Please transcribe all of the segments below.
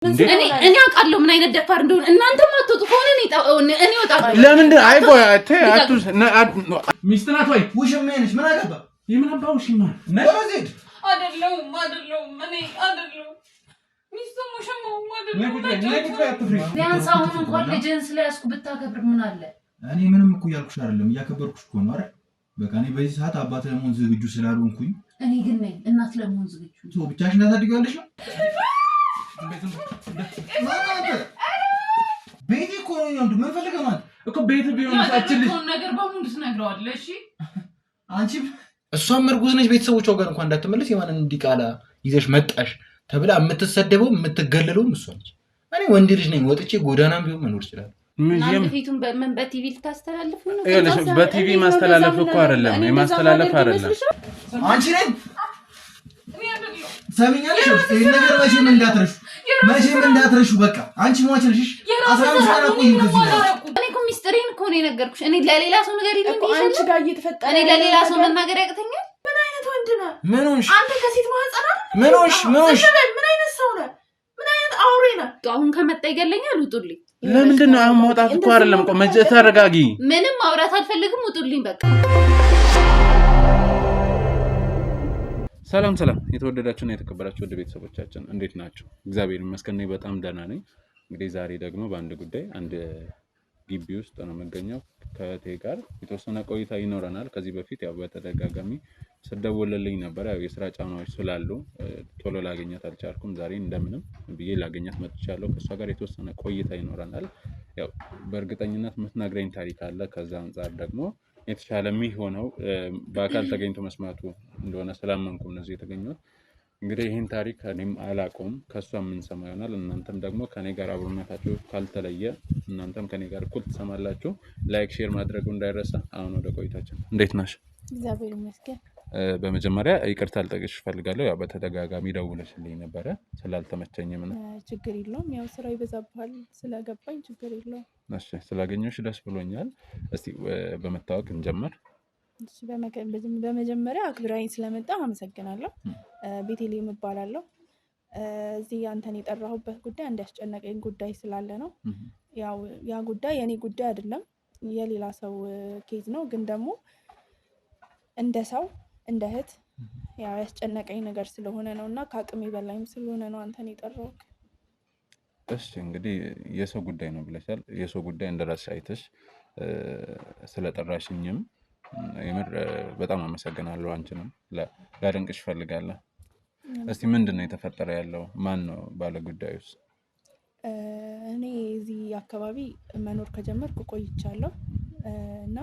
እኔ አውቃለሁ ምን አይነት ደፋር እንደሆነ እናንተም አትወጡ ከሆነ እኔ እወጣለሁ ለምን አይቆይ አትስ ሚስትናት ወይ ውሽም ነሽ ምን አገባ የምን አባው ሽማ ነረዚድ አይደለም እኔ አይደለም ሚስቱ ሙሽም አይደለም ቢያንስ አሁን እንኳን ልጅን ስለያዝኩ ብታከብር ምን አለ እኔ ምንም እኮ ያልኩሽ አይደለም እያከበርኩሽ እኮ ነው አይደል በቃ እኔ በዚህ ሰዓት አባት ለመሆን ዝግጁ ስላልሆንኩኝ እኔ ግን ነኝ እናት ለመሆን ዝግጁ ሰው ብቻሽን ታሳድጊዋለሽ ቤት እኮ ነው ምን ፈልገህ ማለት እኮ ቤት ቢሆን ሳችልሽ ነገር በሙሉ ትነግረዋለህ እሺ አንቺ እሷም እርጉዝ ነች ቤተሰቦቿ ጋር እንኳን እንዳትመለስ የማንን እንዲቃላ ይዘሽ መጣሽ ተብላ የምትሰደበው የምትገለለው እሷ ነች እኔ ወንድ ልጅ ነኝ ወጥቼ ጎዳናም ቢሆን መኖር ይችላል ምንም ፊቱን በቲቪ ልታስተላልፉ ነው በቲቪ ማስተላለፍ እኮ አይደለም የማስተላለፍ አይደለም አንቺ ነኝ ሰሚኛለሽ ይሄ ነገር መቼም እንዳትረሹ በቃ አንቺ ሟች ነሽ 15 ቀን ቆይ እኔ እኮ ሚስጥሬን እኮ ነው የነገርኩሽ እኔ ለሌላ ሰው ነገር ይልኝ አንቺ ጋር እየተፈጠረ እኔ ለሌላ ሰው መናገር ያቅተኛል ምን አይነት ወንድ ነህ ምን ሆንሽ አንተ ከሴት ማህፀና ምን ሆንሽ ምን አይነት ሰው ነህ ምን አይነት አውሬ ነህ አሁን ከመጣ ይገለኛል ውጡልኝ ለምንድን ነው አሁን መውጣት እኮ አይደለም እኮ ተረጋጊ ምንም ማውራት አልፈልግም ውጡልኝ በቃ ሰላም የተወደዳችሁና የተከበራችሁ ወደ ቤተሰቦቻችን እንዴት ናችሁ እግዚአብሔር ይመስገን እኔ በጣም ደህና ነኝ እንግዲህ ዛሬ ደግሞ በአንድ ጉዳይ አንድ ግቢ ውስጥ ነው የምገኘው ከቴ ጋር የተወሰነ ቆይታ ይኖረናል ከዚህ በፊት ያው በተደጋጋሚ ስደውልልኝ ነበር ያው የሥራ ጫናዎች ስላሉ ቶሎ ላገኛት አልቻልኩም ዛሬ እንደምንም ብዬ ላገኛት መጥቻለሁ ከሷ ጋር የተወሰነ ቆይታ ይኖረናል ያው በእርግጠኝነት የምትነግረኝ ታሪክ አለ ከዛ አንፃር ደግሞ የተሻለ የሚሆነው በአካል ተገኝቶ መስማቱ እንደሆነ ስላመንኩ ነው እዚህ የተገኘሁት እንግዲህ ይሄን ታሪክ እኔም አላቆም ከሷ የምንሰማ ይሆናል እናንተም ደግሞ ከኔ ጋር አብሮነታችሁ ካልተለየ እናንተም ከኔ ጋር እኩል ተሰማላችሁ ላይክ ሼር ማድረጉ እንዳይረሳ አሁን ወደ ቆይታችን እንዴት ነሽ እግዚአብሔር ይመስገን በመጀመሪያ ይቅርታ ልጠይቅሽ ፈልጋለሁ ያው በተደጋጋሚ ደውለሽልኝ ነበር ስላልተመቸኝም ነው ችግር የለውም ያው ስራ ይበዛብሃል ስለገባኝ ችግር የለውም እሺ ስላገኘሁሽ ደስ ብሎኛል እስቲ በመታወቅ እንጀምር እሺ በመጀመሪያ አክብራኝ ስለመጣ አመሰግናለሁ ቤቴሌም እባላለሁ እዚህ አንተን የጠራሁበት ጉዳይ እንዲያስጨነቀኝ ጉዳይ ስላለ ነው ያው ያ ጉዳይ የኔ ጉዳይ አይደለም የሌላ ሰው ኬዝ ነው ግን ደግሞ እንደ ሰው እንደ እህት ያው ያስጨነቀኝ ነገር ስለሆነ ነውና ከአቅሜ በላይም ስለሆነ ነው አንተን የጠራሁት እሺ እንግዲህ የሰው ጉዳይ ነው ብለሻል የሰው ጉዳይ እንደራስሽ አይተሽ ስለጠራሽኝም የምር በጣም አመሰግናለሁ አንቺንም ላደንቅሽ ፈልጋለሁ እስቲ ምንድነው የተፈጠረ ያለው ማን ነው ባለ ጉዳዩስ እኔ እዚህ አካባቢ መኖር ከጀመርኩ ቆይቻለሁ እና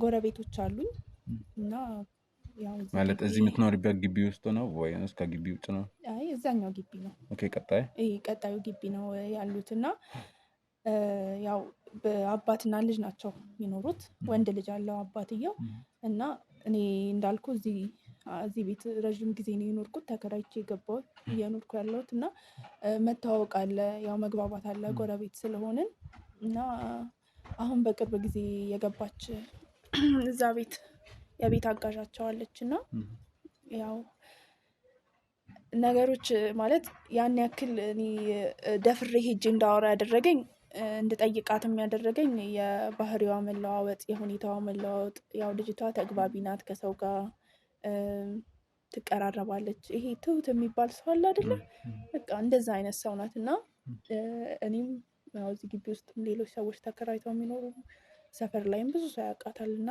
ጎረቤቶች አሉኝ እና ያው ማለት እዚህ የምትኖሪበት ግቢ ውስጥ ነው ወይስ ከግቢ ውጭ ነው አይ እዛኛው ግቢ ነው ኦኬ ቀጣዩ ግቢ ነው ያሉትና ያው በአባትና ልጅ ናቸው የሚኖሩት ወንድ ልጅ አለው አባትየው እና እኔ እንዳልኩ እዚህ ቤት ረጅም ጊዜ ነው የኖርኩት ተከራይቼ ገባሁ እየኖርኩ ያለሁት እና መተዋወቅ አለ ያው መግባባት አለ ጎረቤት ስለሆንን እና አሁን በቅርብ ጊዜ የገባች እዛ ቤት የቤት አጋዣቸው አለችና ያው ነገሮች ማለት ያን ያክል እኔ ደፍሬ ሄጄ እንዳወራ ያደረገኝ እንድጠይቃትም ያደረገኝ የባህሪዋ መለዋወጥ የሁኔታዋ መለዋወጥ ያው ልጅቷ ተግባቢ ናት ከሰው ጋር ትቀራረባለች ይሄ ትሁት የሚባል ሰው አለ አይደለ በቃ እንደዛ አይነት ሰው ናትና እኔም ያው እዚህ ግቢ ውስጥ ሌሎች ሰዎች ተከራይተው የሚኖሩ ሰፈር ላይም ብዙ ሰው ያውቃታልና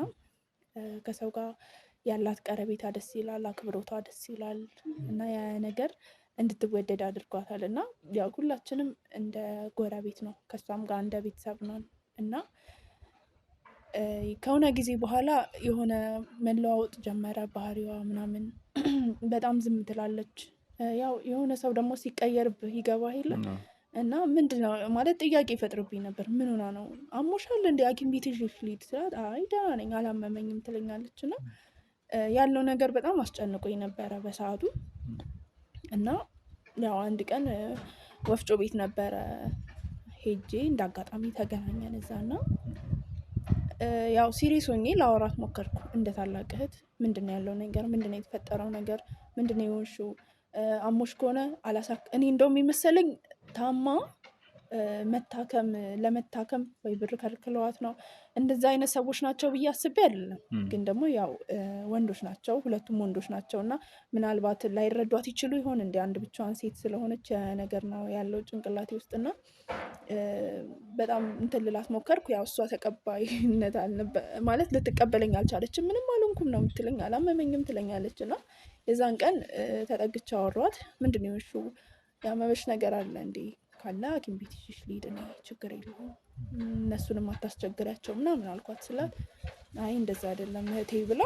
ከሰው ጋር ያላት ቀረቤታ ደስ ይላል አክብሮቷ ደስ ይላል እና ያ ነገር እንድትወደድ አድርጓታልና ያው ሁላችንም እንደ ጎረቤት ነው ከሷም ጋር እንደ ቤተሰብ ነው እና ከሆነ ጊዜ በኋላ የሆነ መለዋወጥ ጀመረ ባህሪዋ ምናምን በጣም ዝም ትላለች ያው የሆነ ሰው ደግሞ ሲቀየርብህ ይገባህ የለ እና ምንድነው ማለት ጥያቄ ይፈጥርብኝ ነበር ምን ሆና ነው አሞሻል እንዴ ሐኪም ቤት ይዤሽ ልሂድ ስላት አይ ደህና ነኝ አላመመኝም ትለኛለችና ያለው ነገር በጣም አስጨንቆኝ ነበረ በሰዓቱ እና ያው አንድ ቀን ወፍጮ ቤት ነበረ ሄጄ እንዳጋጣሚ ተገናኘን እዛና ያው ሲሪየስ ሆኜ ላወራት ሞከርኩ እንደ ታላቅ እህት ምንድነው ያለው ነገር ምንድነው የተፈጠረው ነገር ምንድነው የሆንሽው አሞሽ ከሆነ እኔ እንደውም የሚመስለኝ ታማ ለመታከም ወይ ብር ከልክለዋት ነው እንደዛ አይነት ሰዎች ናቸው ብዬ አስቤ አይደለም። ግን ደግሞ ያው ወንዶች ናቸው፣ ሁለቱም ወንዶች ናቸው እና ምናልባት ላይረዷት ይችሉ ይሆን እንደ አንድ ብቻዋን ሴት ስለሆነች ነገር ነው ያለው ጭንቅላቴ ውስጥና በጣም እንትን ልላት ሞከርኩ። ያው እሷ ተቀባይነት ማለት ልትቀበለኝ አልቻለችም። ምንም አልሆንኩም ነው የምትለኝ፣ አላመመኝም ትለኛለች። እና የዛን ቀን ተጠግቼ አወራኋት። ምንድን ነው እሱ ያመመሽ ነገር አለ እንዴ ካለ ሐኪም ቤት ይዤሽ ልሂድ፣ እኔ ችግር የለውም እነሱንም አታስቸግሪያቸው ምናምን አልኳት ስላት አይ እንደዛ አይደለም እህቴ ብላ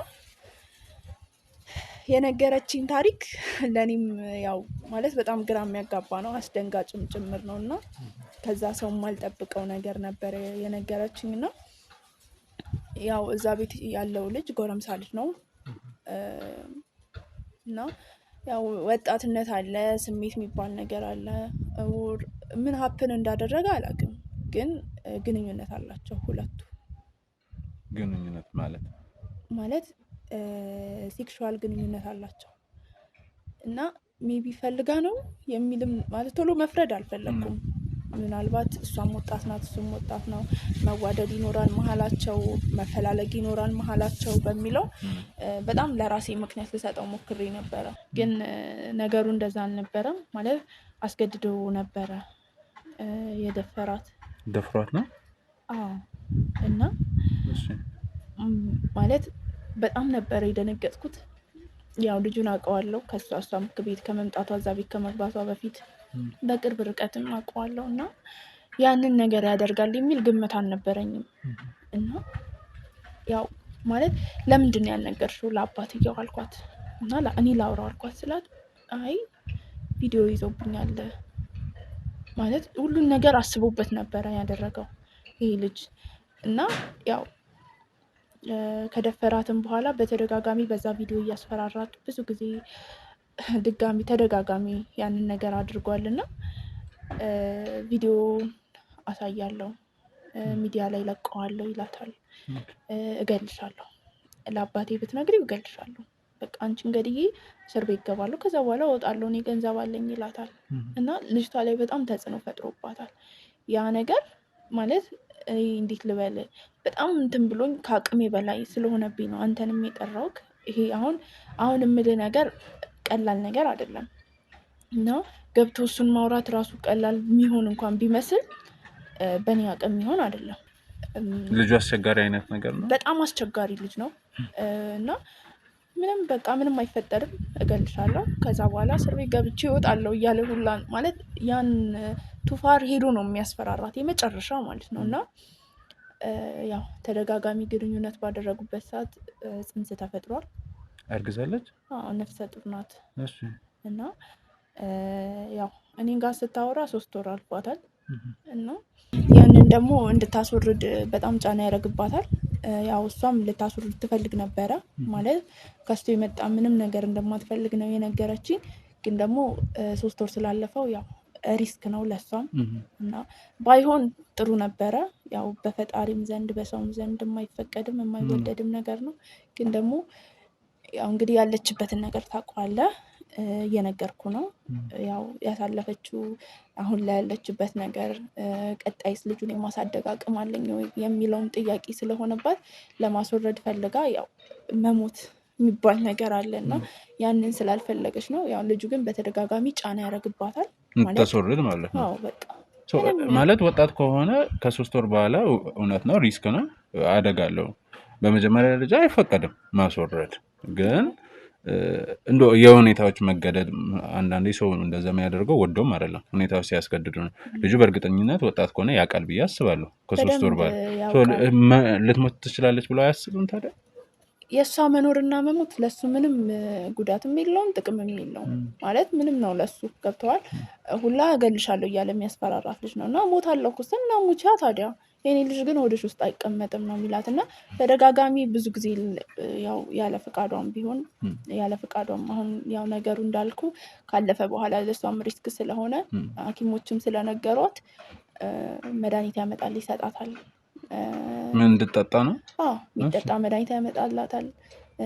የነገረችኝ ታሪክ ለእኔም ያው ማለት በጣም ግራ የሚያጋባ ነው፣ አስደንጋጭም ጭምር ነው እና ከዛ ሰው የማልጠብቀው ነገር ነበር የነገረችኝ። እና ያው እዛ ቤት ያለው ልጅ ጎረምሳ ልጅ ነው እና ያው ወጣትነት አለ፣ ስሜት የሚባል ነገር አለ። ምን ሀፕን እንዳደረገ አላውቅም፣ ግን ግንኙነት አላቸው ሁለቱ። ግንኙነት ማለት ሴክሹዋል ግንኙነት አላቸው እና ሜቢ ፈልጋ ነው የሚልም ማለት ቶሎ መፍረድ አልፈለኩም። ምናልባት እሷም ወጣት ናት እሱም ወጣት ነው፣ መዋደድ ይኖራል መሀላቸው፣ መፈላለግ ይኖራል መሀላቸው በሚለው በጣም ለራሴ ምክንያት ልሰጠው ሞክሬ ነበረ። ግን ነገሩ እንደዛ አልነበረም። ማለት አስገድደው ነበረ የደፈራት። ደፍሯት ነው? አዎ። እና ማለት በጣም ነበረ የደነገጥኩት። ያው ልጁን አውቀዋለሁ እሷም ቤት ከመምጣቷ እዛ ቤት ከመግባቷ በፊት በቅርብ ርቀትም አውቀዋለሁ እና ያንን ነገር ያደርጋል የሚል ግምት አልነበረኝም። እና ያው ማለት ለምንድን ነው ያልነገርሽው ለአባትየው አልኳት እና እኔ ላውራው አልኳት ስላት አይ ቪዲዮ ይዞብኛል ማለት ሁሉን ነገር አስቦበት ነበረ ያደረገው ይሄ ልጅ። እና ያው ከደፈራትም በኋላ በተደጋጋሚ በዛ ቪዲዮ እያስፈራራት ብዙ ጊዜ ተደጋጋሚ ያንን ነገር አድርጓል። እና ቪዲዮ አሳያለሁ ሚዲያ ላይ ለቀዋለሁ ይላታል። እገልሻለሁ፣ ለአባቴ ብትነግሪው እገልሻለሁ፣ በቃ አንቺን ገድዬ እስር ቤት እገባለሁ፣ ከዛ በኋላ እወጣለሁ፣ እኔ ገንዘብ አለኝ ይላታል። እና ልጅቷ ላይ በጣም ተጽዕኖ ፈጥሮባታል ያ ነገር። ማለት እንዴት ልበል በጣም እንትን ብሎኝ ከአቅሜ በላይ ስለሆነብኝ ነው አንተንም የጠራውክ። ይሄ አሁን የምልህ ነገር ቀላል ነገር አይደለም እና ገብቶ እሱን ማውራት ራሱ ቀላል የሚሆን እንኳን ቢመስል በእኔ አቅም የሚሆን አይደለም። ልጁ አስቸጋሪ አይነት ነገር ነው፣ በጣም አስቸጋሪ ልጅ ነው። እና ምንም አይፈጠርም፣ እገልሻለሁ፣ ከዛ በኋላ እስር ቤት ገብቼ እወጣለሁ እያለ ሁላ ማለት ያን ቱፋር ሄዶ ነው የሚያስፈራራት የመጨረሻ ማለት ነው። እና ያው ተደጋጋሚ ግንኙነት ባደረጉበት ሰዓት ጽንስ ተፈጥሯል። አርግዛለች? አዎ ነፍሰ ጡር ናት። እና ያው እኔን ጋር ስታወራ 3 ወር አልፏታል። እና ያንን ደግሞ እንድታስወርድ በጣም ጫና ያደርግባታል። ያው እሷም ልታስወርድ ትፈልግ ነበረ። ማለት ከስቶ የመጣ ምንም ነገር እንደማትፈልግ ነው የነገረችኝ። ግን ደግሞ 3 ወር ስላለፈው ያው ሪስክ ነው ለሷም እና ባይሆን ጥሩ ነበረ። ያው በፈጣሪም ዘንድ በሰውም ዘንድ የማይፈቀድም የማይወደድም ነገር ነው። ግን ደግሞ ያው እንግዲህ ያለችበትን ነገር ታውቀዋለህ፣ እየነገርኩ ነው። ያው ያሳለፈችው አሁን ላይ ያለችበት ነገር ቀጣይስ ልጁን የማሳደግ አቅም አለኝ የሚለውን ጥያቄ ስለሆነባት ለማስወረድ ፈልጋ ያው መሞት የሚባል ነገር አለና ያንን ስላልፈለገች ነው። ያው ልጁ ግን በተደጋጋሚ ጫና ያደርግባታል። ተስወርድ ማለት ነው። አዎ በቃ ማለት ወጣት ከሆነ ከ3 ወር በኋላ እውነት ነው ሪስክ ነው፣ አደጋ አለው። በመጀመሪያ ደረጃ አይፈቀድም ማስወረድ። ግን እንደ የሁኔታዎች መገደድ አንዳንዴ ሰው እንደዛ የሚያደርገው ወዶም አይደለም፣ ሁኔታዎች ሲያስገድዱ ነው። ልጁ በእርግጠኝነት ወጣት ከሆነ ያውቃል ብዬ አስባለሁ። ከ3 ወር በኋላ ልትሞት ትችላለች ብሎ አያስብም ታዲያ? የእሷ መኖርና መሞት ለሱ ምንም ጉዳትም የለውም ጥቅምም የለውም። ማለት ምንም ነው ለሱ ገብተዋል። ሁላ እገልሻለሁ እያለ የሚያስፈራራት ልጅ ነው። እና ሞታለሁ እኮ እና ሙቻ ታዲያ የኔ ልጅ ግን ወደሽ ውስጥ አይቀመጥም ነው የሚላት። እና ተደጋጋሚ ብዙ ጊዜ ያው ያለ ፈቃዷም ቢሆን ያለ ፈቃዷም አሁን ያው ነገሩ እንዳልኩ ካለፈ በኋላ ለሷም ሪስክ ስለሆነ ሐኪሞችም ስለነገሯት መድኃኒት ያመጣል ይሰጣታል። ምን እንድጠጣ ነው? የሚጠጣ መድኃኒት ያመጣላታል።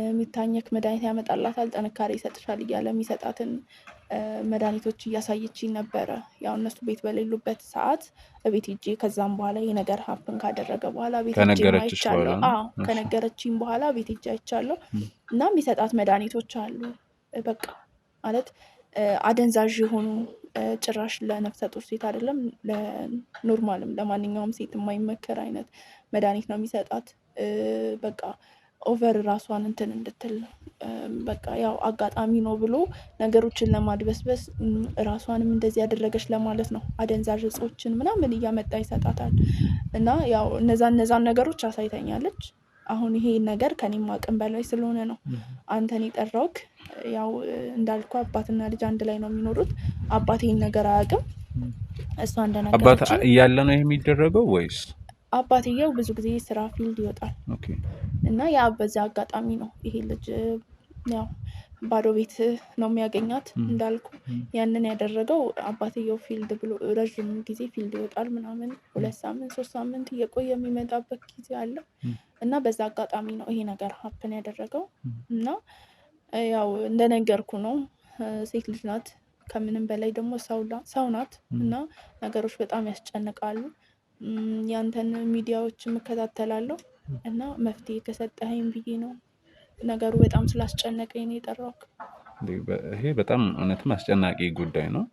የሚታኘክ መድኃኒት ያመጣላታል፣ ጥንካሬ ይሰጥሻል እያለ የሚሰጣትን መድኃኒቶች እያሳየችኝ ነበረ። ያው እነሱ ቤት በሌሉበት ሰዓት ቤት ሂጄ ከዛም በኋላ የነገር ሀፕን ካደረገ በኋላ ቤት ሂጄ አይቻለሁ። ከነገረችኝ በኋላ ቤት ሂጄ አይቻለሁ። እና የሚሰጣት መድኃኒቶች አሉ። በቃ ማለት አደንዛዥ የሆኑ ጭራሽ ለነፍሰ ጡር ሴት አይደለም ለኖርማልም ለማንኛውም ሴት የማይመከር አይነት መድኃኒት ነው የሚሰጣት። በቃ ኦቨር ራሷን እንትን እንድትል በቃ ያው አጋጣሚ ነው ብሎ ነገሮችን ለማድበስበስ ራሷንም እንደዚህ ያደረገች ለማለት ነው። አደንዛዥ እጾችን ምናምን እያመጣ ይሰጣታል። እና ያው እነዛን ነገሮች አሳይተኛለች። አሁን ይሄ ነገር ከኔም አቅም በላይ ስለሆነ ነው አንተን የጠራውክ። ያው እንዳልኩ አባትና ልጅ አንድ ላይ ነው የሚኖሩት። አባት ይሄን ነገር አያውቅም። እሷ እንደነገረችኝ አባት እያለ ነው የሚደረገው ወይስ? አባትየው ብዙ ጊዜ ስራ ፊልድ ይወጣል እና ያ በዛ አጋጣሚ ነው ይሄ ልጅ ያው ባዶ ቤት ነው የሚያገኛት። እንዳልኩ ያንን ያደረገው አባትየው ፊልድ ብሎ ረዥም ጊዜ ፊልድ ይወጣል ምናምን 2 ሳምንት 3 ሳምንት እየቆየ የሚመጣበት ጊዜ አለ እና በዛ አጋጣሚ ነው ይሄ ነገር ሀፕን ያደረገው። እና ያው እንደነገርኩ ነው ሴት ልጅ ናት። ከምንም በላይ ደግሞ ሰው ናት እና ነገሮች በጣም ያስጨንቃሉ። ያንተን ሚዲያዎች እከታተላለሁ እና መፍትሄ ከሰጠኸኝ ብዬ ነው። ነገሩ በጣም ስላስጨነቀኝ ነው የጠራሁት። ይሄ በጣም እውነትም አስጨናቂ ጉዳይ ነው።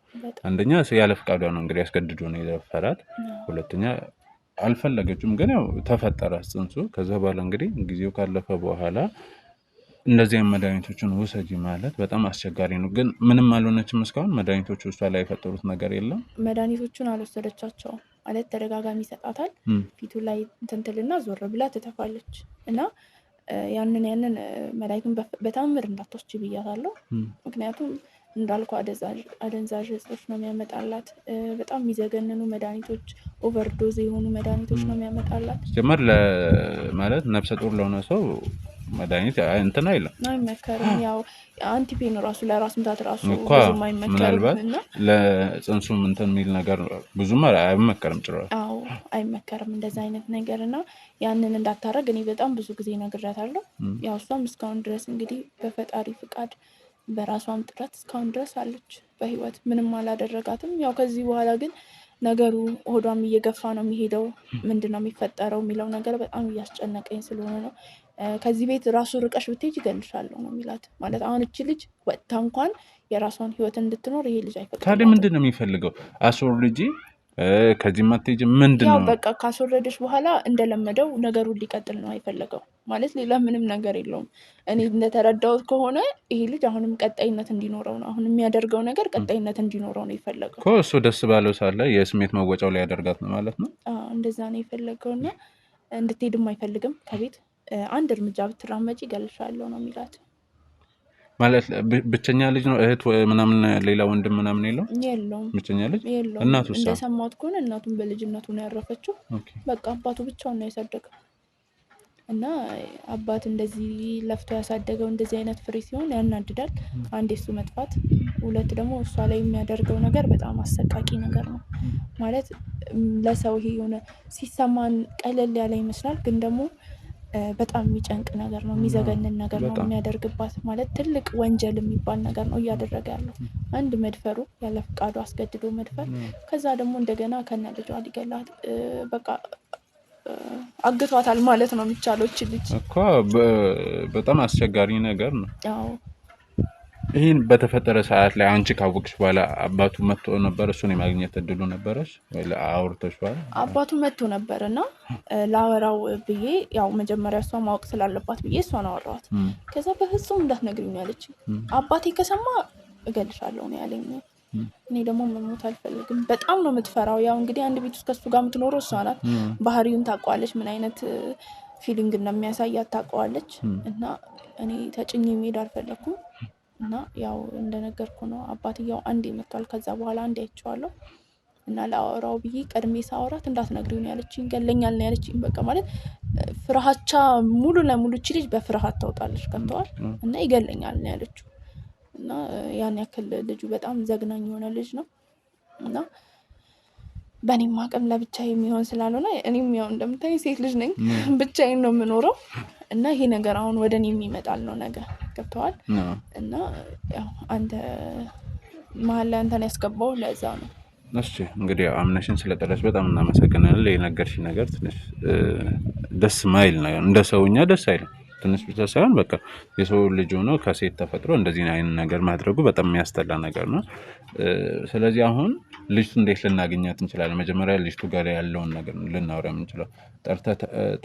አንደኛ ያለ ፈቃዷ ነው እንግዲህ ያስገድዶ ነው የደፈራት። ሁለተኛ አልፈለገችም ግን ያው ተፈጠረ ጽንሱ። ከዛ በኋላ እንግዲህ ጊዜው ካለፈ በኋላ እንደዚህ መድኃኒቶችን ውሰጂ ማለት በጣም አስቸጋሪ ነው። ግን ምንም አልሆነችም እስካሁን። መድኃኒቶቹ እሷ ላይ የፈጠሩት ነገር የለም። መድኃኒቶቹን አልወሰደቻቸውም ማለት ተደጋጋሚ ይሰጣታል። ፊቱ ላይ እንትንትልና ዞር ብላ ትተፋለች እና ያንን መድኃኒቱን በታምር እንዳትወስጂ ብያታለሁ። ምክንያቱም እንዳልኩ አደንዛዥ እጾች ነው የሚያመጣላት። በጣም የሚዘገንኑ መድኃኒቶች፣ ኦቨርዶዝ የሆኑ መድኃኒቶች ነው የሚያመጣላት። ጀመር ማለት ነፍሰ ጡር ለሆነ ሰው መድኃኒት እንትን አይልም፣ አይመከርም። ያው አንቲፔን ራሱ ለራስ ምታት ራሱ ብዙም አይመከርም። ምናልባት ለጽንሱም እንትን የሚል ነገር ብዙም አይመከርም ጭራሽ። አዎ አይመከርም እንደዛ አይነት ነገር እና ያንን እንዳታረግ እኔ በጣም ብዙ ጊዜ ነግሬያታለሁ። ያው እሷም እስካሁን ድረስ እንግዲህ በፈጣሪ ፍቃድ በራሷም ጥረት እስካሁን ድረስ አለች በህይወት፣ ምንም አላደረጋትም። ያው ከዚህ በኋላ ግን ነገሩ ሆዷም እየገፋ ነው የሚሄደው። ምንድነው የሚፈጠረው የሚለው ነገር በጣም እያስጨነቀኝ ስለሆነ ነው። ከዚህ ቤት ራሱ ርቀሽ ብትሄጂ እገልሻለሁ ነው የሚላት። ማለት አሁን እቺ ልጅ ወጥታ እንኳን የራሷን ህይወት እንድትኖር ይሄ ልጅ አይፈቅድም። ታዲያ ምንድን ነው የሚፈልገው? አስወርጂ ከዚህ ማትሄጂ ምንድን ነው? ያው በቃ ካስወረደሽ በኋላ እንደለመደው ነገሩን ሊቀጥል ነው አይፈልገው። ማለት ሌላ ምንም ነገር የለውም። እኔ እንደተረዳሁት ከሆነ ይሄ ልጅ አሁንም ቀጣይነት እንዲኖረው ነው። አሁን የሚያደርገው ነገር ቀጣይነት እንዲኖረው ነው የፈለገው። እሱ ደስ ባለው ሳለ የስሜት መወጫው ላይ ያደርጋት ነው ማለት ነው። እንደዛ ነው የፈለገው እና እንድትሄድም አይፈልግም ከቤት። አንድ እርምጃ ብትራመጪ እገልሻለሁ ነው የሚላት። ማለት ብቸኛ ልጅ ነው? እህት ምናምን ሌላ ወንድም ምናምን የለውም? ብቸኛ ልጅ። እናቱስ? እንደሰማሁት ከሆነ እናቱን በልጅነቱ ነው ያረፈችው። በቃ አባቱ ብቻውን ነው ያሳደገው እና አባት እንደዚህ ለፍቶ ያሳደገው እንደዚህ አይነት ፍሬ ሲሆን ያናድዳል። አንድ እሱ መጥፋት፣ ሁለት ደግሞ እሷ ላይ የሚያደርገው ነገር በጣም አሰቃቂ ነገር ነው። ማለት ለሰው ይሄ የሆነ ሲሰማን ቀለል ያለ ይመስላል፣ ግን ደግሞ በጣም የሚጨንቅ ነገር ነው። የሚዘገንን ነገር ነው የሚያደርግባት። ማለት ትልቅ ወንጀል የሚባል ነገር ነው እያደረገ ያለው። አንድ መድፈሩ፣ ያለ ፈቃዱ አስገድዶ መድፈር፣ ከዛ ደግሞ እንደገና ከነ ልጇ ሊገላት በቃ አግቷታል ማለት ነው የሚቻለው። እቺ ልጅ እኮ በጣም አስቸጋሪ ነገር ነው። አዎ ይሄን በተፈጠረ ሰዓት ላይ አንቺ ካወቅሽ በኋላ አባቱ መጥቶ ነበር? እሱን የማግኘት እድሉ ነበረሽ ወይ? አውርተሽዋል? አባቱ መጥቶ ነበር እና ላወራው ብዬ ያው መጀመሪያ እሷ ማወቅ ስላለባት ብዬ እሷን አወራኋት። ከዛ በፍጹም እንዳትነግሪኝ ያለች። አባቴ ከሰማ እገልሻለሁ ነው ያለኝ። እኔ ደግሞ መሞት አልፈልግም። በጣም ነው የምትፈራው። ያው እንግዲህ አንድ ቤት ውስጥ ከሱ ጋር የምትኖረው እሷ ናት። ባህሪውን ታውቀዋለች፣ ምን አይነት ፊሊንግ እንደሚያሳያት ታውቀዋለች። እና እኔ ተጭኜ መሄድ አልፈለኩም እና ያው እንደነገርኩ ነው አባትየው አንዴ መጥቷል። ከዛ በኋላ አንዴ አይቼዋለሁ እና ላወራው ብዬ ቀድሜ ሳወራት እንዳትነግሪው ነው ያለችኝ። ገለኛል ነው ያለችኝ። በቃ ማለት ፍርሃቻ ሙሉ ለሙሉ እቺ ልጅ በፍርሃት ታውጣለች ከንተዋል እና ይገለኛል ነው ያለችው። እና ያን ያክል ልጁ በጣም ዘግናኝ የሆነ ልጅ ነው እና በእኔም አቅም ለብቻ የሚሆን ስላልሆነ እኔም ያው እንደምታይ ሴት ልጅ ነኝ፣ ብቻዬን ነው የምኖረው እና ይሄ ነገር አሁን ወደ እኔ የሚመጣል ነው ነገር ገብተዋል። እና ያው አንተ መሀል ላይ አንተን ያስገባው ለዛ ነው። እሺ እንግዲህ አምነሽን ስለጠራሽ በጣም እናመሰግናለን። የነገርሽኝ ነገር ትንሽ ደስ ማይል ነው፣ እንደ ሰውኛ ደስ አይልም። ትንሽ ብቻ ሳይሆን በቃ የሰው ልጅ ሆኖ ከሴት ተፈጥሮ እንደዚህ አይነት ነገር ማድረጉ በጣም የሚያስጠላ ነገር ነው። ስለዚህ አሁን ልጅቱ እንዴት ልናገኛት እንችላለን? መጀመሪያ ልጅቱ ጋር ያለውን ነገር ልናወራ የምንችለው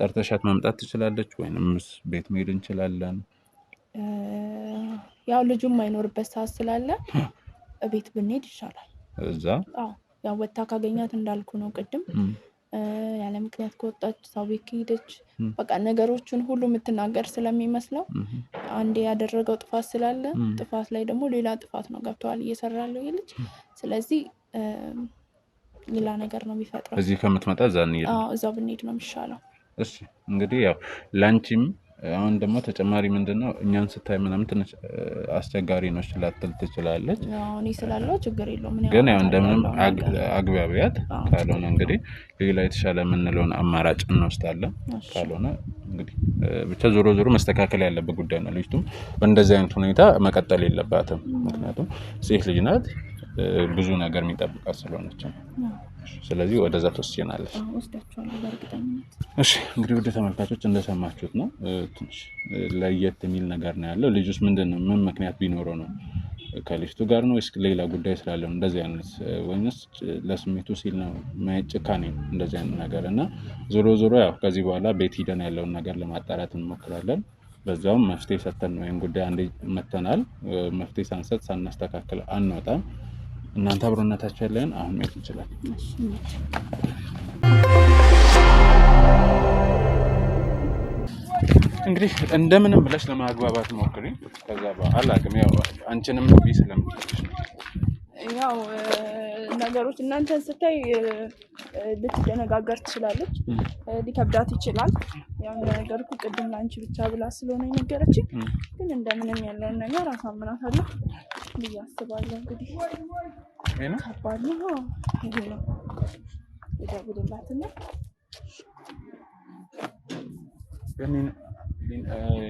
ጠርተሻት መምጣት ትችላለች ወይንም ቤት መሄድ እንችላለን? ያው ልጁም የማይኖርበት ሰዓት ስላለ ቤት ብንሄድ ይሻላል። እዛ ያው ወታ ካገኛት እንዳልኩ ነው ቅድም ያለ ምክንያት ከወጣች ሰው ቤት ከሄደች በቃ ነገሮችን ሁሉ የምትናገር ስለሚመስለው አንዴ ያደረገው ጥፋት ስላለ ጥፋት ላይ ደግሞ ሌላ ጥፋት ነው ገብተዋል እየሰራለው ይሄ ልጅ። ስለዚህ ሌላ ነገር ነው የሚፈጥረው። እዚህ ከምትመጣ እዛ እንሄድ። እዛው ብንሄድ ነው የሚሻለው። እሺ እንግዲህ ያው ላንቺም አሁን ደግሞ ተጨማሪ ምንድነው እኛን ስታይ ምናምን ትንሽ አስቸጋሪ ነው ላትል ትችላለች። እኔ ስላለው ችግር የለውም። ግን ያው እንደምንም አግባቢያት፣ ካልሆነ እንግዲህ ሌላ የተሻለ የምንለውን አማራጭ እንወስዳለን። ካልሆነ እንግዲህ ብቻ ዞሮ ዞሮ መስተካከል ያለበት ጉዳይ ነው። ልጅቱም በእንደዚህ አይነት ሁኔታ መቀጠል የለባትም። ምክንያቱም ሴት ልጅ ናት፣ ብዙ ነገር የሚጠብቃት ስለሆነች ነው። ስለዚህ ወደዛ ተወስናለች። እሺ እንግዲህ ወደ ተመልካቾች እንደሰማችሁት ነው። ትንሽ ለየት የሚል ነገር ነው ያለው። ልጁስ ምንድነው ምን ምክንያት ቢኖረው ነው ከልጅቱ ጋር ነው ወይስ ሌላ ጉዳይ ስላለው እንደዚህ አይነት ወይንስ ለስሜቱ ሲል ነው ጭካኔ ነው እንደዚህ አይነት ነገር? እና ዞሮ ዞሮ ያው ከዚህ በኋላ ቤት ሂደን ያለውን ነገር ለማጣራት እንሞክራለን። በዛውም መፍትሄ ሰጥተን ነው ይሄን ጉዳይ አንዴ መተናል። መፍትሄ ሳንሰጥ ሳናስተካክል አንወጣም። እናንተ አብሮነታችሁ ያለን አሁን ማየት እንችላለን። እንግዲህ እንደምንም ብለሽ ለማግባባት ሞክሪ። ከዛ በኋላ አቅም ያው አንቺንም ቢ ስለምትልሽ ያው ነገሮች እናንተን ስታይ ልትደነጋገር ትችላለች፣ ሊከብዳት ይችላል። ያው ነገርኩ ቅድም ላንቺ ብቻ ብላ ስለሆነ የነገረችኝ፣ ግን እንደምንም ያለውን ነገር አሳምናታለሁ ብዬ አስባለሁ። እንግዲህ ከባድ ነው ይሄ ነው የደውልላትና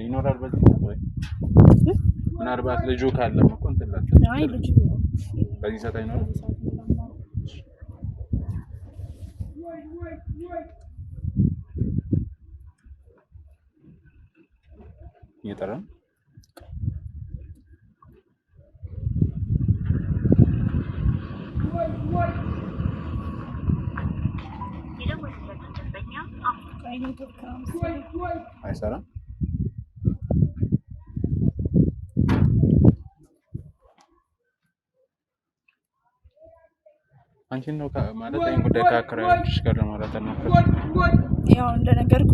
ይኖራል በዚህ ወይ ምናልባት ልጁ ካለ እኮ እንትን አይ ልጁ በዚህ ሰዓት አይኖርም። እየጠራን አይሰራም። አንቺን ነው ማለት ይሄን ጉዳይ ከአከራዮችሽ ጋር ለማውራት አልሞከርሽም? ያው እንደነገርኩ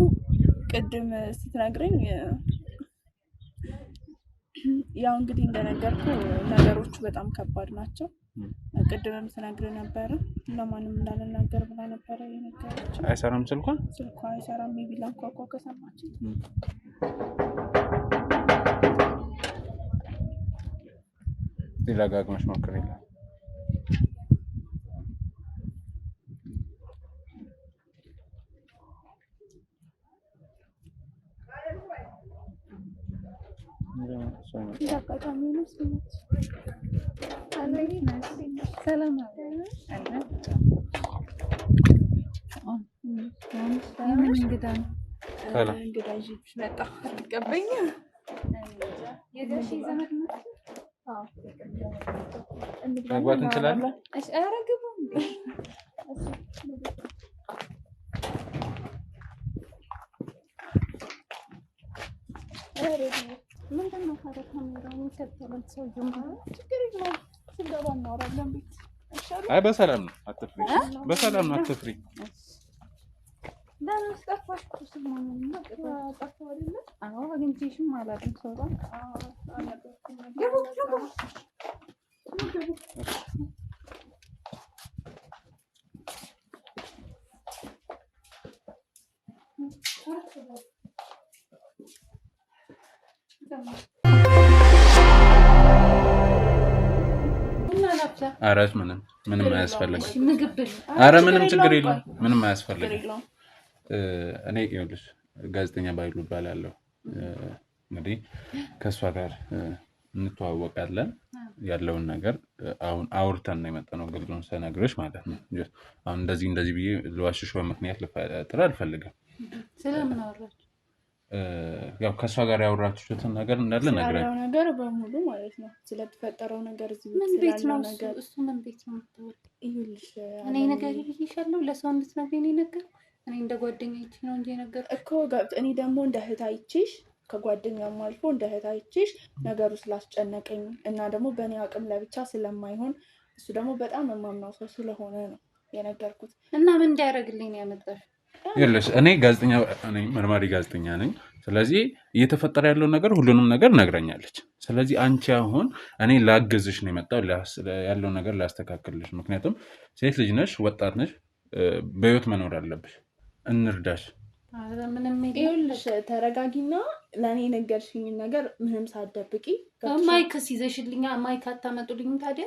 ቅድም ስትነግረኝ ያው እንግዲህ እንደነገርኩ ነገሮቹ በጣም ከባድ ናቸው። ቅድምም ስነግርህ ነበረ ለማንም እንዳልናገር ብላ ነበረ የነገረችው። አይሰራም ስልኳ አይሰራም። ቢቢ ላንኳኳ ከሰማችኝ ሊረጋግመሽ ሞክር ይላል። መግባት እንችላለን? ምንድነው ታዲያ ካሜራው የሚከተለን ሰውዬው? ችግር የለውም ስንገባ እናወራለን። ቤት አይ በሰላም ነው አትፍሪ፣ በሰላም ነው አትፍሪ። ለምን ጠፋሽ? ስማኝና ጠፋው አይደለ? አዎ አግኝቼሽም አላውቅም። ሰው ጋር አራስ ምንም አያስፈልግም። አረ ምንም ችግር የለም፣ ምንም አያስፈልግም። እኔ ይኸውልሽ ጋዜጠኛ ባይሉ እባላለሁ። እንግዲህ ከሷ ጋር እንተዋወቃለን ያለውን ነገር አሁን አውርተን ነው የመጣነው ግልጹን ሰነግረሽ ማለት ነው አሁን እንደዚህ ብዬ ልዋሽሽ በምክንያት ልፈጥር አልፈልግም ስለምን አወራችሁ ያው ከሷ ጋር ያወራችሁትን ነገር እንዳለ ነግረኝ ነገር በሙሉ ማለት ነው ስለተፈጠረው ነገር እዚህ ቤት ነው ነገር እሱ ምን ቤት ነው ይኸውልሽ እኔ ነገር ይልሻለሁ ለሰው እንድትነግሪኝ ነገር እኔ እንደ ጓደኛዬ ነው እንጂ ነገር እኮ እኔ ደግሞ እንደ እህት አይቼሽ ከጓደኛም አልፎ እንደ እህት አይቼሽ ነገሩ ስላስጨነቀኝ እና ደግሞ በእኔ አቅም ለብቻ ስለማይሆን እሱ ደግሞ በጣም የማምነው ሰው ስለሆነ ነው የነገርኩት እና ምን እንዲያደርግልኝ ነው ያመጣሽ ይኸውልሽ እኔ መርማሪ ጋዜጠኛ ነኝ ስለዚህ እየተፈጠረ ያለው ነገር ሁሉንም ነገር ነግረኛለች ስለዚህ አንቺ አሁን እኔ ላግዝሽ ነው የመጣው ያለው ነገር ላስተካክልሽ ምክንያቱም ሴት ልጅ ነሽ ወጣት ነሽ በህይወት መኖር አለብሽ እንርዳሽ ይኸውልሽ ተረጋጊና ለእኔ ነገርሽኝ ነገር ምንም ሳትደብቂ ማይክስ ይዘሽልኛ ማይክ አታመጡልኝም ታዲያ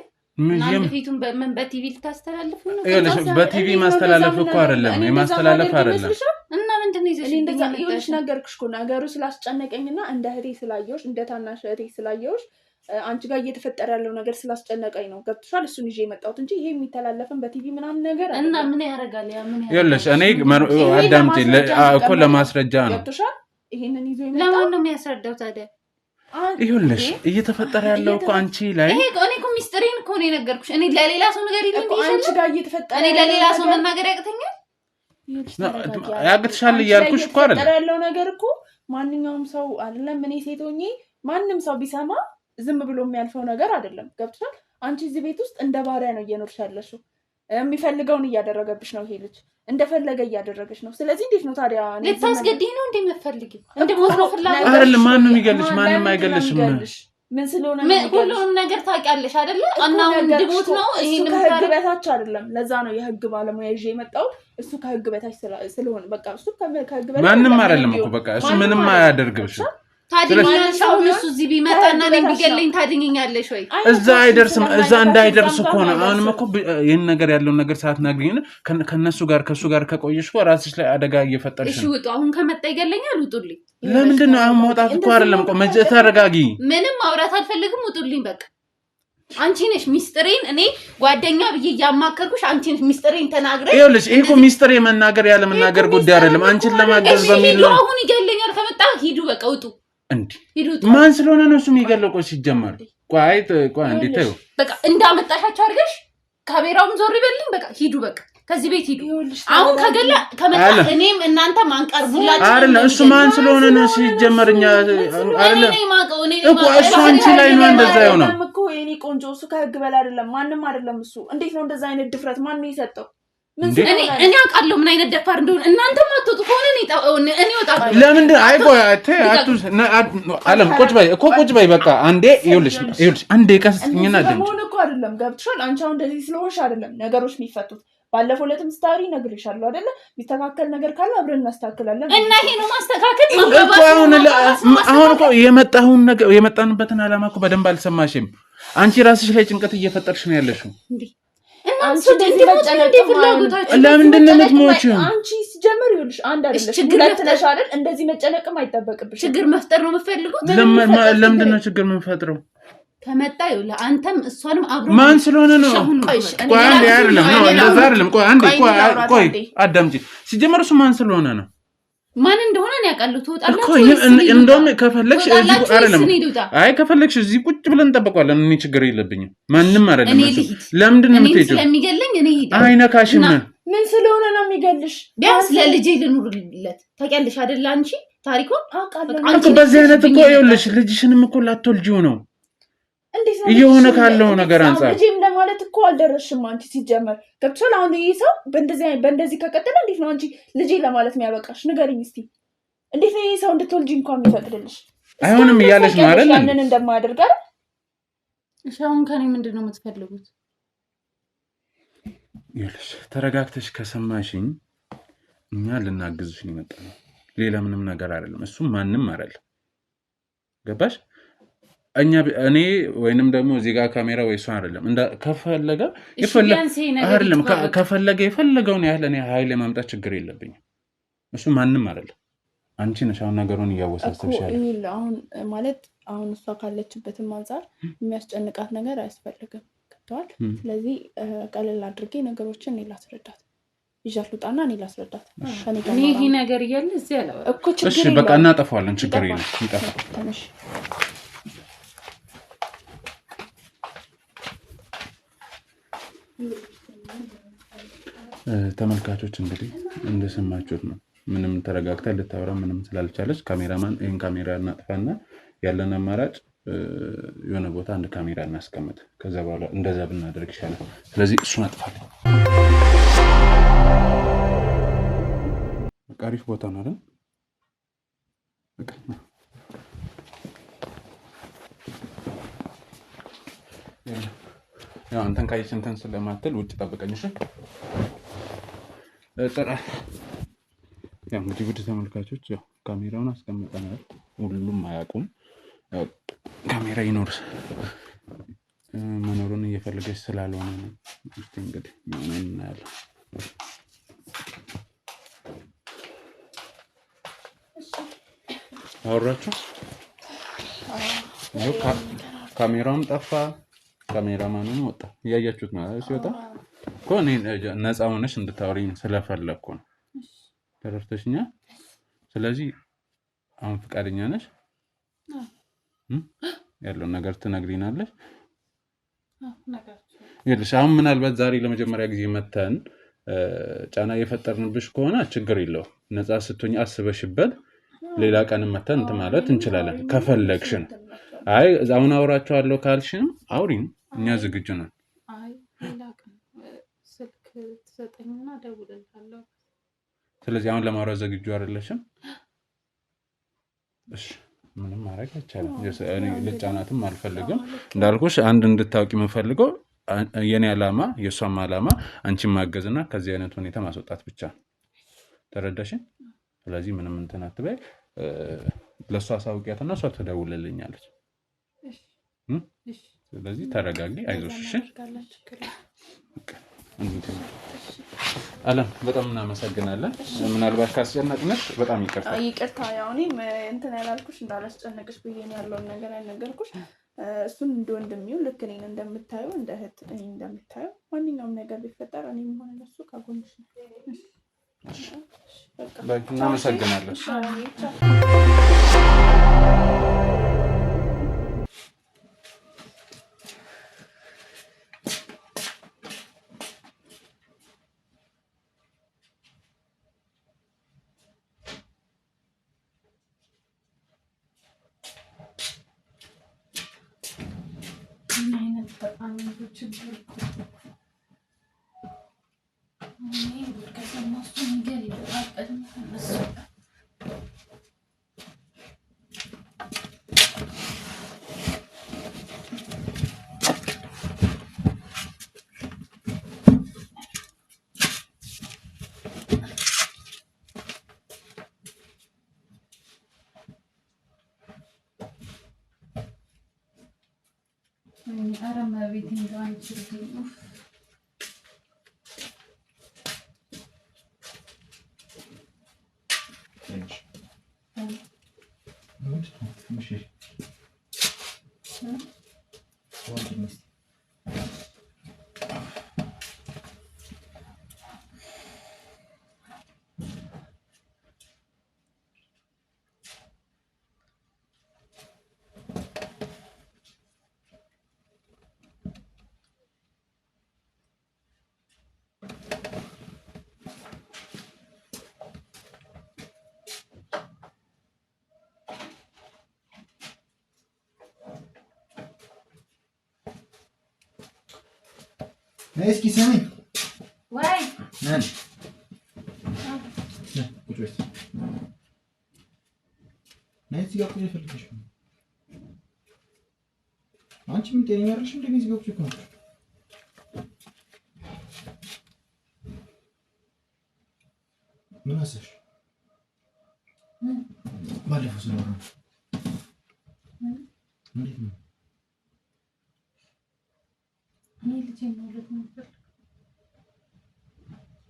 ፊቱን በቲቪ ልታስተላልፉ ነው በቲቪ ማስተላለፍ እኮ አይደለም የማስተላለፍ አይደለም እና ምንድነው ይኸውልሽ ነገርኩሽ እኮ ነገሩ ስላስጨነቀኝና እንደ እህቴ ስላየሁሽ እንደ ታናሽ እህቴ ስላየሁሽ አንቺ ጋር እየተፈጠረ ያለው ነገር ስላስጨነቀኝ ነው ገብቶሻል እሱን ይዤ የመጣሁት እንጂ ይሄ የሚተላለፈን በቲቪ ምናምን ነገር እና ምን ያደርጋል ይኸውልሽ እኔ አዳምጪ እኮ ለማስረጃ ነው ገብቶሻል ይሄንን ይዞ ይመጣ ለማን ነው የሚያስረዳው ታዲያ ይኸውልሽ እየተፈጠረ ያለው እኮ አንቺ ላይ እኔ እኮ ሚስጥሬን እኮ ነው የነገርኩሽ እኔ ለሌላ ሰው ነገር ይልኝ እኮ አንቺ ጋር እየተፈጠረ እኔ ለሌላ ሰው መናገር ያቅተኛል ያቅትሻል እያልኩሽ እኮ አይደል ያለው ነገር እኮ ማንኛውም ሰው አይደለም እኔ ሴት ሆኜ ማንም ሰው ቢሰማ ዝም ብሎ የሚያልፈው ነገር አይደለም ገብቶሻል አንቺ እዚህ ቤት ውስጥ እንደ ባሪያ ነው እየኖርሽ ያለሽው የሚፈልገውን እያደረገብሽ ነው ይሄ ልጅ እንደፈለገ እያደረገች ነው ስለዚህ እንዴት ነው ታዲያ ልታስገድኝ ነው እንደምትፈልጊው እንደሞት ነው ፍላጎት አይደለም ማንንም ይገልሽ ማንንም አይገልሽም ምን ስለሆነ ሁሉንም ነገር ታውቂያለሽ አይደለ እናው እንደሞት ነው ይሄን ከህግ በታች አይደለም ለዛ ነው የህግ ባለሙያ ይዤ የመጣው እሱ ከህግ በታች ስለሆነ በቃ እሱ ከህግ በታች ማንንም አይደለም እኮ በቃ እሱ ምንም አያደርግሽ ታዲያኛለሽ አሁን እሱ እዚህ ቢመጣና እኔ ቢገለኝ ታድኝኛለሽ ወይ እዛ አይደርስም እዛ እንዳይደርስ እኮ ነው አሁንም እኮ ይሄን ነገር ያለውን ነገር ሳትነግሪኝ ከሱ ጋር ከቆየሽ እኮ ራስሽ ላይ አደጋ እየፈጠርሽ ነው እሺ ውጡ አሁን ከመጣ ይገለኛል ውጡልኝ ለምንድን ነው አሁን መውጣት እኮ አይደለም እኮ ተረጋጊ ምንም ማውራት አልፈልግም ውጡልኝ በቃ አንቺ ነሽ ሚስጥሬን እኔ ጓደኛ ብዬ ያማከርኩሽ አንቺ ነሽ ሚስጥሬን ተናግረሽ ይኸውልሽ ይሄ እኮ ሚስጥር የመናገር ያለ መናገር ጉዳይ አይደለም አንቺን ለማገዝ በሚል ነው አሁን ይገለኛል ከመጣ ሂዱ በቃ ውጡ እንዴ ማን ስለሆነ ነው እሱ የሚገለቆ ሲጀመር ቆይ እንዴት ታዩ በቃ እንዳመጣሻቸው አድርገሽ ካሜራውን ዞር ይበልኝ በቃ ሂዱ በቃ ከዚህ ቤት ሂዱ አሁን ከመጣ እኔም እናንተ ማንቀርቡላችሁ አይደል እሱ ማን ስለሆነ ነው ሲጀመርኛ አይደል እኮ እሱ አንቺ ላይ ነው እንደዛ የሆነው እኮ የኔ ቆንጆ እሱ ከህግ በላይ አይደለም ማንም አይደለም እሱ እንዴት ነው እንደዛ አይነት ድፍረት ማን ነው የሰጠው እኔ አውቃለሁ ምን አይነት ደፋር እንደሆነ እናንተ ማትወጡ ከሆነ እኔ እወጣለሁ ለምን አይቆይ አለም ቁጭ በይ በቃ አንዴ ይኸውልሽ አንዴ ቀስኝና ደም ሆነ እኮ አይደለም ገብቶሻል አንቺ አሁን እንደዚህ ስለሆንሽ አይደለም ነገሮች የሚፈቱት ባለፈው ለትም ስታሪ ነግሬሻለሁ አይደለ ቢስተካከል ነገር ካለ አብረን እናስተካክላለን እና ይሄ ነው ማስተካከል አሁን እኮ የመጣንበትን ዓላማ እኮ በደንብ አልሰማሽም አንቺ ራስሽ ላይ ጭንቀት እየፈጠርሽ ነው ያለሽው ለምንድን ነው የምትሞቺው አንቺ ሲጀመር ይኸውልሽ አንድ አይደለሽ ሁለት ነሽ አይደል እንደዚህ መጨነቅም አይጠበቅብሽ ችግር መፍጠር ነው የምትፈልጉት ለምንድን ነው ችግር የምንፈጥረው ከመጣ ይኸውልህ አንተም እሷንም አብሮ ማን ስለሆነ ነው ቆይ አንዴ አይደለም ነው እንደዛ አይደለም ቆይ አንዴ ቆይ አዳምጪ ሲጀመር እሱ ማን ስለሆነ ነው ማን እንደሆነ ነው ያውቃለሁ ትወጣለች እኮ እንደውም ከፈለግሽ እዚህ አይደለም አይ ከፈለግሽ እዚህ ቁጭ ብለን እንጠብቀዋለን እኔ ችግር የለብኝም ማንንም አይደለም ለምንድን ነው የምትሄጂው ስለሚገለኝ እኔ ሄድ አይነካሽም ምን ስለሆነ ነው የሚገልሽ ቢያንስ ለልጄ ልኑርለት ታውቂያለሽ አይደል አንቺ ታሪኩን አውቃለሁ በዚህ አይነት እኮ ይኸውልሽ ልጅሽንም እኮ ላትወልጂው ነው እየሆነ ካለው ነገር አንፃር ልጅም ለማለት እኮ አልደረስሽም አንቺ ሲጀመር ገብቶሻል አሁን ይሄ ሰው በእንደዚህ ከቀጠለ እንዴት ነው አንቺ ልጅ ለማለት የሚያበቃሽ ንገሪኝ እስቲ እንዴት ነው ይሄ ሰው እንድትወልጂ እንኳን የሚፈቅድልሽ አይሆንም እያለሽ ነው አይደል ያንን እንደማያደርግ አይደል እሺ አሁን ከኔ ምንድነው የምትፈልጉት ይኸውልሽ ተረጋግተሽ ከሰማሽኝ እኛ ልናግዝሽ ነው የመጣነው ሌላ ምንም ነገር አይደለም እሱ ማንንም አይደለም ገባሽ እኔ ወይንም ደግሞ እዚህ ጋር ካሜራ ወይ እሱ አይደለም ከፈለገ የፈለገውን ያህል እኔ ኃይል ማምጣት ችግር የለብኝም እሱ ማንንም አይደለም አንቺ ነሽ አሁን ነገሩን እያወሳሰብሽ ያለው። አሁን ማለት አሁን እሷ ካለችበትም አንፃር የሚያስጨንቃት ነገር አያስፈልግም። ከተዋል ስለዚህ ቀለል አድርጌ ነገሮችን እኔ ላስረዳት ይዣት ልውጣና እኔ ላስረዳት። እኔ ይሄ ነገር እያለ እዚህ ያለው እኮ ችግር እሺ በቃ እናጠፋዋለን። ችግር የለም ይጠፋል። ትንሽ ተመልካቾች እንግዲህ እንደሰማችሁት ነው። ምንም ተረጋግታ ልታወራ ምንም ስላልቻለች ካሜራማን ይሄን ካሜራ እናጥፋና ያለን አማራጭ የሆነ ቦታ አንድ ካሜራ እናስቀምጥ። ከዛ በኋላ እንደዛ ብናደርግ ይሻላል። ስለዚህ እሱን አጥፋለሁ። አሪፍ ቦታ ነው አይደል? በቃ ያው አንተን ካይሽ እንትን ስለማትል ውጭ ጠብቀኝ እሺ? ያው እንግዲህ ውድ ተመልካቾች ያው ካሜራውን አስቀምጠናል። ሁሉም አያውቁም። ያው ካሜራ ይኖር መኖሩን እየፈለገች ስላልሆነ ነው። እስቲ እንግዲህ ምን እናያለን። አወራችሁ? ካሜራውም ጠፋ፣ ካሜራማኑም ወጣ። እያያችሁት ነው ሲወጣ እኮ እኔ ነፃ ሆነሽ እንድታወሪኝ ስለፈለግኩ ነው። ተረድተሽኛል? ስለዚህ አሁን ፈቃደኛ ነሽ? ያለውን ነገር ትነግሪናለሽ? ይኸውልሽ አሁን ምናልባት ዛሬ ለመጀመሪያ ጊዜ መተን ጫና እየፈጠርንብሽ ከሆነ ችግር የለውም። ነፃ ስትሆኝ አስበሽበት ሌላ ቀን መተን እንትን ማለት እንችላለን ከፈለግሽ ነው። አይ አሁን አውራቸዋለሁ ካልሽም አውሪኝ፣ እኛ ዝግጁ ነን። አይ ሌላ ቀን ስልክ ትሰጠኝና እደውልልሃለሁ። ስለዚህ አሁን ለማውራት ዝግጁ አይደለሽም? እሺ ምንም ማድረግ አይቻልም። እኔ ልጫናትም አልፈልግም። እንዳልኩሽ አንድ እንድታውቂ የምፈልገው የኔ ዓላማ የሷም ዓላማ አንቺን ማገዝና ከዚህ አይነት ሁኔታ ማስወጣት ብቻ ነው። ተረዳሽኝ? ስለዚህ ምንም እንትን አትበይ። ለሷ አሳውቂያትና እሷ ትደውልልኛለች። ስለዚህ ተረጋጊ፣ አይዞሽ። እሺ አለም በጣም እናመሰግናለን። ምናልባት ካስጨነቅንሽ በጣም ይቅርታ። ይቅርታ ያው እኔም እንትን ያላልኩሽ እንዳላስጨነቅሽ ብዬ ነው ያለውን ነገር ያልነገርኩሽ። እሱን እንደ ወንድሜው ልክ እኔን እንደምታየው እንደ እህት እኔን እንደምታየው ማንኛውም ነገር ቢፈጠር እኔም ሆነ እሱ ከጎንሽ ነው። እናመሰግናለን። أرمى بيتين دوان تشردين እስኪ ስሚ ወይ ነን ቁጭ በይ ነይ እዚህ ጋር ቁጭ ፈልግሽ አንቺ ምን ጤነኛ አይደለሽ እንዴ? እዚህ ጋር ቁጭ እኮ ነው ምን አሰብሽ? ባለፈው ስለሆነ እንዴት ነው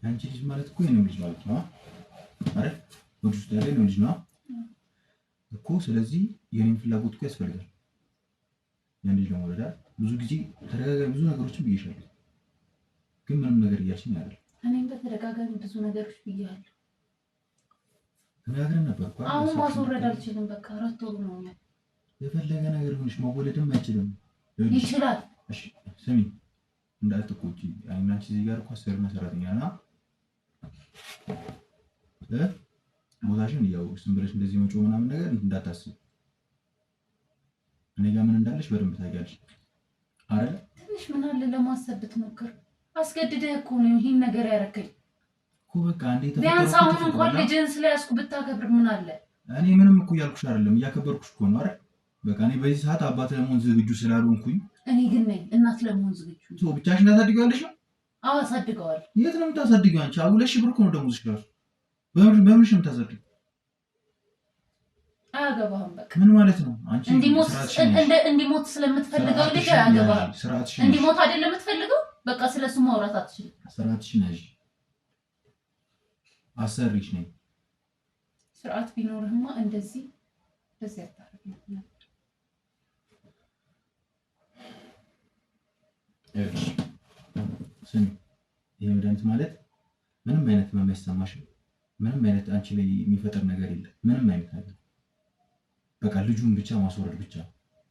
አንቺ ልጅ ማለት እኮ የኔም ልጅ ማለት ነው አይደል? ወንድ ልጅ ያለ ልጅ ነው ስለዚህ የኔን ፍላጎት እኮ ያስፈልጋል። ያን ልጅ ለመውለድ ብዙ ጊዜ ተደጋጋሚ ብዙ ነገሮችን ብዬሻለሁ፣ ግን ምንም ነገር እያልሽኝ አይደል? እኔም በተደጋጋሚ ብዙ ነገሮች ብያለሁ። ተናግረን ነበር እኮ። አሁን ማስወረድ አልችልም። በቃ 4 ወር ነው። የፈለገ ነገር ሆነሽ መወለድም አይችልም። ይችላል። እሺ ስሚ፣ እንዳትቆጪ። አይናንቺ እዚህ ጋር እኮ አሰሪና ሰራተኛ ና ቦታሽን ያው ዝም ብለሽ እንደዚህ መጮህ ምናምን ነገር እንዳታስብ። እኔ ጋር ምን እንዳለሽ በደንብ ታውቂያለሽ አይደል? ትንሽ ምን አለ ለማሰብ ብትሞክር። አስገድደህ እኮ ነው ይሄን ነገር ያደረከኝ እኮ። በቃ አንዴ ቢያንስ አሁን እንኳን ልጅን ስለያዝኩ ብታከብር ምን አለ? እኔ ምንም እኮ ያልኩሽ አይደለም፣ እያከበርኩሽ እኮ ነው አይደል? በቃ እኔ በዚህ ሰዓት አባት ለመሆን ዝግጁ ስላልሆንኩኝ፣ እኔ ግን ነኝ እናት ለመሆን ዝግጁ። ሶ ብቻሽን ታሳድጊዋለሽ ነው? አዎ አሳድገዋል። የት ነው የምታሳድጊው አንቺ? 2,000 ብር እኮ ነው ደሞዝሽ ጋር። በምንሽ ነው የምታሳድጊው? አያገባህም። በቃ ምን ማለት ነው? አንቺ እንዲሞት ስለምትፈልገው ልጅ አያገባህም። እንዲሞት አይደለም የምትፈልገው። በቃ ስለሱ ማውራት አትችልም። ስርዓትሽን ያዥ። አሰሪሽ ነኝ። ስርዓት ቢኖርህማ እንደዚህ አታደርግም ነበር። ስሚ፣ ይሄ መድኃኒት ማለት ምንም አይነት ህመም አይሰማሽም። ምንም አይነት አንቺ ላይ የሚፈጠር ነገር የለም። ምንም አይነት ነገር በቃ ልጁን ብቻ ማስወረድ ብቻ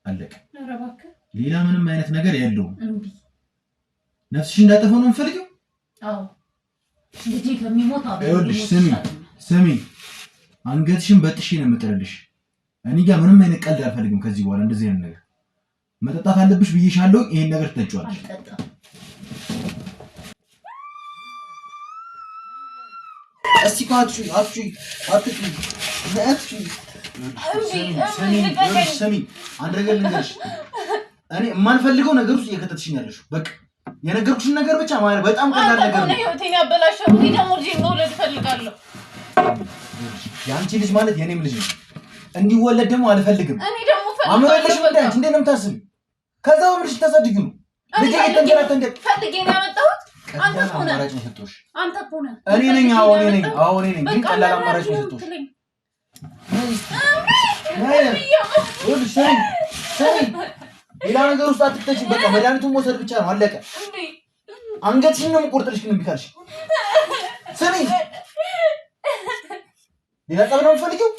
አለቀ። ኧረ እባክህ ሌላ ምንም አይነት ነገር የለውም። እምቢ። ነፍስሽ እንዳጠፋው ነው የምፈልገው? አዎ ልጄ ከሚሞት ይኸውልሽ፣ ስሚ፣ አንገትሽን በጥሼ ነው የምጥልልሽ። እኔ ጋር ምንም አይነት ቀልድ አልፈልግም ከዚህ በኋላ። እንደዚህ አይነት ነገር መጠጣት አለብሽ ብዬሻለሁ። ይሄን ነገር ትጠጪዋለሽ። አልጠጣም። እስቲ ስሚ፣ አንድ ነገር ልንገርሽ። እኔ የማልፈልገው ነገር ውስጥ እየከተትሽኝ ያለሽው በቃ የነገርኩሽን ነገር ብቻ ማለት በጣም ቀላል ነገር ነው። ህይወቴን ያበላሸው እኔ ደግሞ ልጄን መውለድ እፈልጋለሁ። የአንቺ ልጅ ማለት የኔም ልጅ ነው። እንዲወለድ ደግሞ አልፈልግም። እኔ ደግሞ አምሮልሽ እንዴ አንቺ እንዴት ነው የምታስቢው? ከዛ በምልሽ ታሳድጊው ነው ልጄ የተንገራተን ፈልጌ ነው ያመጣሁት። አንተ እኮ ነህ አማራጭ የሰጠሁሽ። አንተ እኮ ነህ። እኔ ነኝ። አዎ እኔ ነኝ። ግን ቀላል አማራጭ ነው የሰጠሁሽ። ሌላ ነገር ውስጥ አትክተሽ። በቃ መድኃኒቱን መውሰድ ብቻ ነው አለቀ። አንገትሽን ነው የምቆርጥልሽ። ግን ቢካልሽ ስሚ፣ ሌላ ጠብ ነው የምትፈልጊው?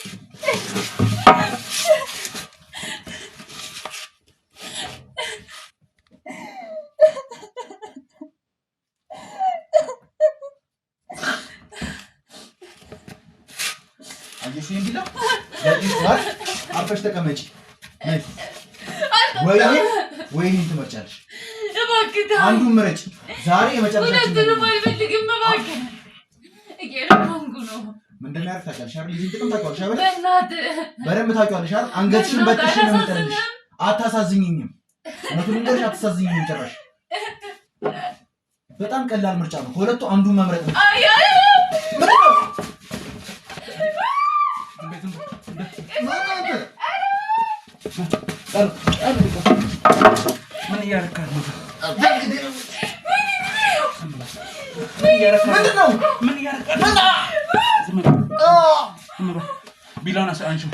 አየሽ እንዴላ ያዲስዋል አርፈሽ ተቀመጪ። ወይኔ ትመርጫለሽ። እባክህ አንዱን ምረጭ። ዛሬ የመጨረሻችን ሁለቱንም አልፈልግም። እባክህ እየረማንኩ ነው። ምንድን ነው ያልኩት? ታውቂያለሽ አይደል? ልጅን ጥቅም ታውቂያለሽ አይደል? በእናትህ በደንብ ታውቂያለሽ አይደል? አንገትሽን በጥሽ ነው የምጠልሽ። አታሳዝኝኝም። እውነቱን ልንገርሽ፣ አታሳዝኝኝም ጭራሽ። በጣም ቀላል ምርጫ ነው። ከሁለቱ አንዱን መምረጥ ነው። ምን እያደረካት ነው? ምንድን ነው? ቢላውን አንሺው።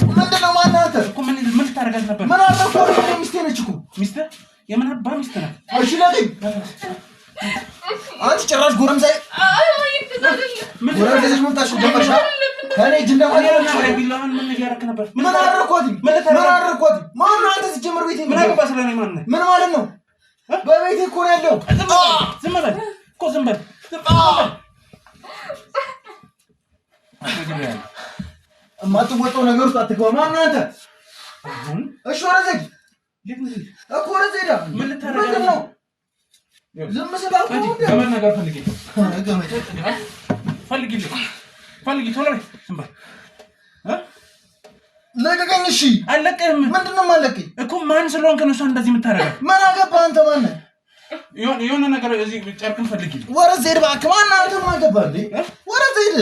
ምንድን ነው? ማነህ አንተ? ምን ልታደርጋት ነበር? ምን አደረኩ? ሚስቴ ነች እኮ። ሚስትህ? የምን አባ ሚስት ናት? እሺ ለዚህ አንቺ ጭራሽ ጎረምሳዬ ጎረምሳዬ መምጣትሽ ጀመርሽ። ከኔ እጅ እንደማይሆን ቢላውን ምን እያደረክ ነበር? ምን አደረኳት? ማነው አንተ? ስትጀምር ቤቴ ምን አገባህ ስለኔ? ማነህ? ምን ማለት ነው? በቤቴ እኮ ነው ያለው። ዝም በል እኮ ዝም በል። የማትወጣው ነገር ውስጥ አትግባ። ማነው አንተ? እሺ ወረዘኝ እኮ ወረዘኝ። ዳ ምን ልታደርግ ነው? ዝም ስላልኩ ነው። ገመድ ነገር ፈልጊ ቶሎ በይ። ዝም በል ለቀቀኝ። እሺ አለቀህም። ምንድን ነው የማለቀኝ እኮ? ማን ስለሆንክ ነው እሷ እንደዚህ የምታደርገው? ምን አገባህ አንተ? ማነህ? የሆነ ነገር እዚህ ጨርቅን ፈልጊ። ወረድ ዘይድ እባክህ። ማነህ አንተ? ምን አገባህ እንዴ? ወረድ ዘይድ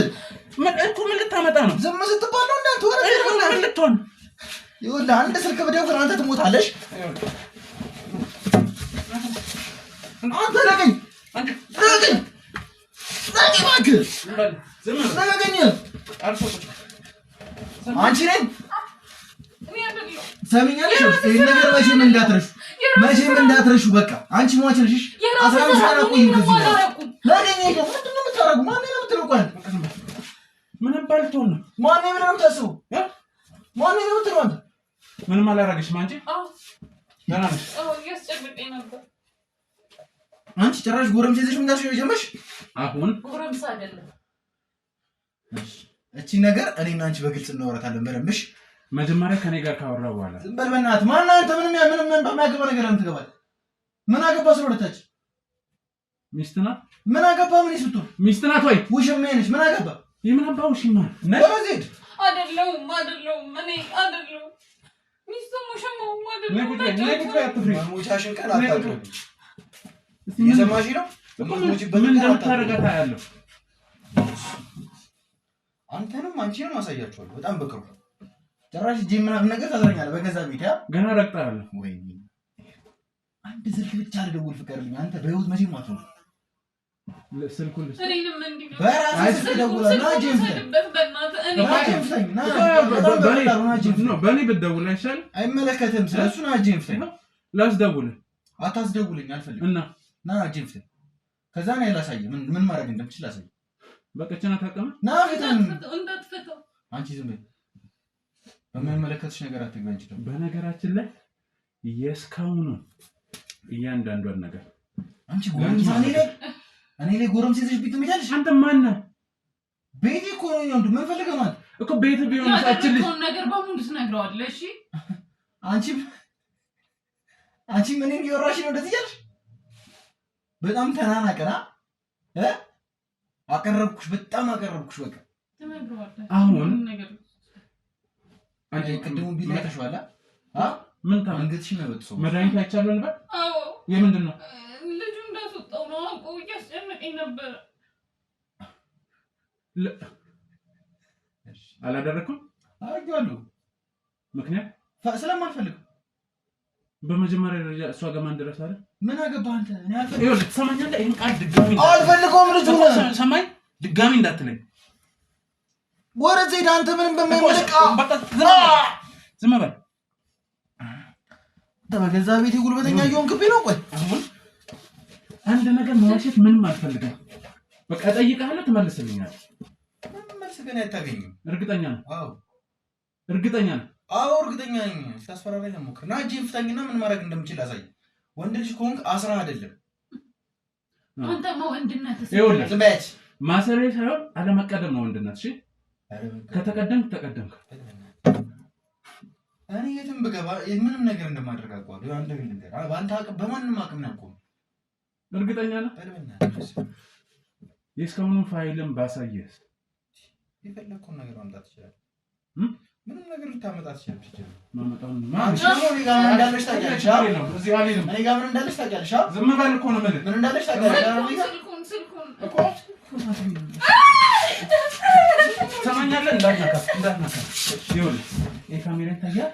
ምን ልታመጣ ነው? ዝም ስትባል ነው እንዳንተ። ወረድ ዘይድ ምን ልትሆን? ይኸውልህ አንድ ስልክ ብደውል አንተ ትሞታለሽ። አንተ ለቀኝ እባክህ። ለቀኝ አንቺ ነኝ ሰሚኛለሽ። ይሄን ነገር መቼም እንዳትረሹ በቃ አንቺ ሟች ነሽ። 15 ቀን አቆይም ከዚህ ጋር ለኔ ነው ምንድነው የምታረጉ? ማን ነው የምትለው? ቆይ ምንም ባልቶን ነው ማን ነው የምታስበው? ማን ነው የምትለው? አንተ ምንም አላረግሽም አንቺ። ደህና ነሽ? እያስጨበጠኝ ነበር። አንቺ ጭራሽ ጎረምሳ ይዘሽ ምን ታስበው ጀመርሽ? አሁን ጎረምሳ አይደለም። እቺ ነገር እኔና አንቺ በግልጽ እናወራታለን በደንብ። እሺ መጀመሪያ ከኔ ጋር ካወራው በኋላ ዝም በል በእናትህ። ማን አንተ? ምንም በማያገባ ነገር አንተ ትገባለህ። ምን አገባ ስለወለታች? ሚስት ናት። ምን አገባ? ምን ይስጡ? ሚስት ናት ወይ ውሽማ ነሽ? ምን አገባ? የምን አባው ሽማ ነሽ? ወረዘድ አይደለም እኔ አይደለም። ሚስቱ ሙሽማው አይደለም። ነቁ አትፍሪ። ማሙቻሽን ቀን አታውቅም። የሰማሽ ነው? ምን እንደምታረጋታ ያለው አንተንም አንቺንም አሳያችኋለሁ። በጣም በቅርቡ ጭራሽ እጄ ምናምን ነገር ታዝረኛለህ በገዛ ቤት። ያ ገና ረግጣለሁ። ወይኔ አንድ ስልክ ብቻ ልደውል ፍቀርልኝ። አንተ በህይወት መቼም አትኖር። ስልኩን እኔንም እንዲህ በራስህ ስልክ ደውላለህ። ና ጄም በእኔ ብትደውል አይሻልም? አይመለከትም። ስለሱ ና ጄም ፍታኝ። ላስደውልህ። አታስደውልኝ አልፈልግም። እና ና ጄም ፍታኝ። ከዛ ነው ላሳየህ ምን ማድረግ እንደምችል ላሳየህ። በቀቸና ታቀመ ና ፍታኝ። እንዳትፈታው አንቺ ዝም በይ። በማይመለከትሽ ነገር አትግባ። አንቺ ደግሞ በነገራችን ላይ የስካውኑ እያንዳንዷን ነገር አንቺ ጎረምሳ እኔ ላይ ጎረምሳ ይዘሽ ቤት ትመጫለሽ። አንተ ማን ነህ? ቤቴ እኮ ነው። ምን ፈልገህ ነው እኮ ቤት ቢሆን ሳችልሽ ነገር በሙሉ ትነግረዋለህ። እሺ አንቺ ምን እየወራሽ ነው እንደዚህ ያልሽ? በጣም ተናናቀና አቀረብኩሽ፣ በጣም አቀረብኩሽ። በቃ ትነግረዋለህ። አሁን ነገር አንቺ ቅድሙን ቢላ ተሽዋላ ምን ታንገትሽ ነው ወጥቶ መድኃኒት አይቻለሁ ነበር። አዎ የምንድን ነው? ልጁ እንዳስወጣው ነው አውቆ እያስጨነቀኝ ነበር። አላደረኩም። አድርጌዋለሁ። ምክንያት ስለማልፈልግ። በመጀመሪያ ደረጃ እሷ ጋር ማን ድረስ አለ? ምን አገባህ አንተ? እኔ አልፈልግም። ይኸውልህ ትሰማኛለህ? ይሄን ቃል ድጋሚ አልፈልገውም። ልጁ ሰማኝ፣ ድጋሚ እንዳትለኝ። ወረድ ዘይድ አንተ ምንም በማይመለቃ ዝም በል። በገዛ ቤቴ ጉልበተኛ እየሆንክብኝ ነው። ቆይ አሁን አንድ ነገር መዋሸት ምንም አልፈልግም። በቃ እጠይቅሃለሁ፣ ትመልስልኛለህ። መልስ ግን አታገኝም። እርግጠኛ ነህ? አዎ እርግጠኛ ነህ? አዎ እርግጠኛ ነኝ። ታስፈራራኝ ነው። ሞክር ና እጄን ፍታኝና ምን ማድረግ እንደምችል አሳይ። ወንድ ልጅ ከሆንክ አስራ አይደለም አንተማ ወንድነት ይኸውልህ፣ ዝም በያች። ማሰሬ ሳይሆን አለመቀደም ነው ወንድነት። እሺ ከተቀደምክ ተቀደምክ። እኔ የትም ብገባ ምንም ነገር እንደማድረግ አውቀዋለሁ። አንተ ግን ነገር በአንተ አቅም በማንም አቅም ነው አልቆም። እርግጠኛ ነህ? የእስካሁኑ ፋይልም ባሳየህ የፈለግከውን ነገር ማምጣት ትችላለህ። ምንም ነገር ልታመጣ ትችላለህ። ማመጣውን እኔ ጋር ምን እንዳለሽ ታውቂያለሽ? እዚህ አልሄድም። እኔ ጋር ምን እንዳለሽ ታውቂያለሽ? ዝም በል እኮ ነው የምልህ። ምን እንዳለሽ ታውቂያለሽ? ስልኩን እኮ ትሰማኛለህ? እንዳትነካ። ይኸውልህ ይሄ ካሜራ ይታያል።